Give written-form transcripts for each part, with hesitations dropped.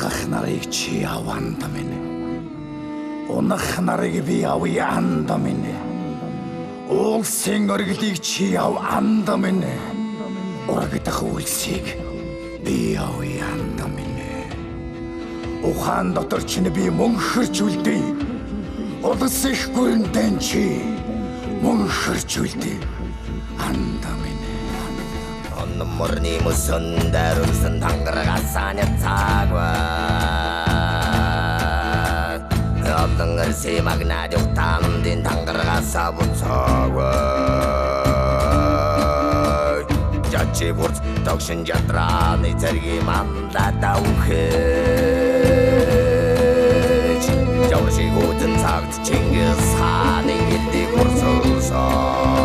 Унах нарыг чи аванда минь. Унах нарыг би авъя анда минь. Улсын оргилыг чи ав анда минь. Урагдах үлсийг би авъя анда минь. Ухаан дотор чинь би мөнхөрч үлдээ. Улс их гүрэндэн чи мөнхөрч үлдээ. Анда минь. 눈물이 무슨 대로선 당그라가 사냐타고 없는 걸 세막 나죽 담딘 당그라가 사부차고 자치 부르 덕신 자트라 내 자리에 맘다다 우해 저시 고든 삭트 챙겨 사는 길이 고르소서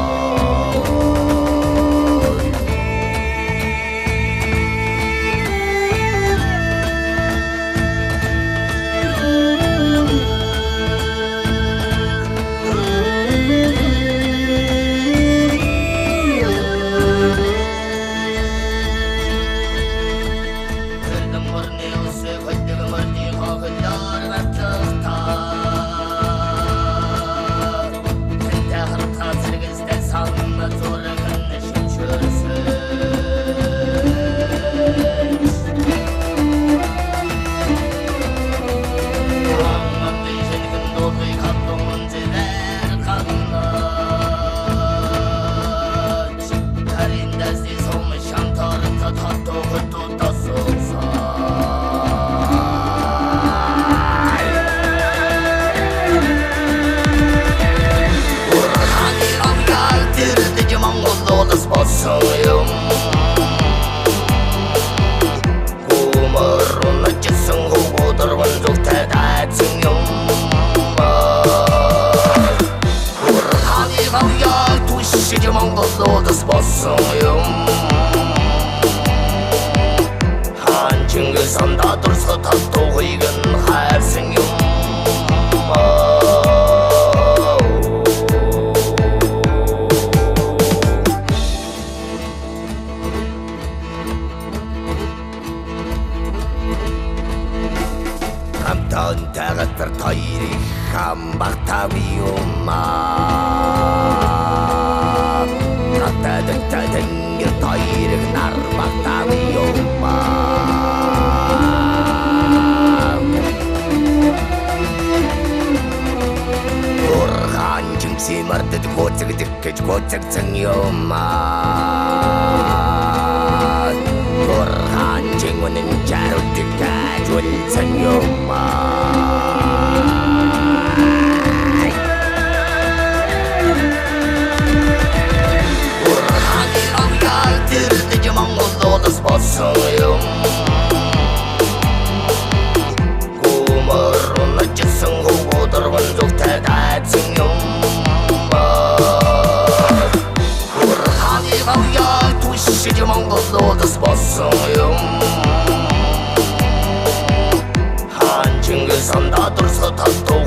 한층 그 산다 돌서 다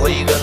또 이건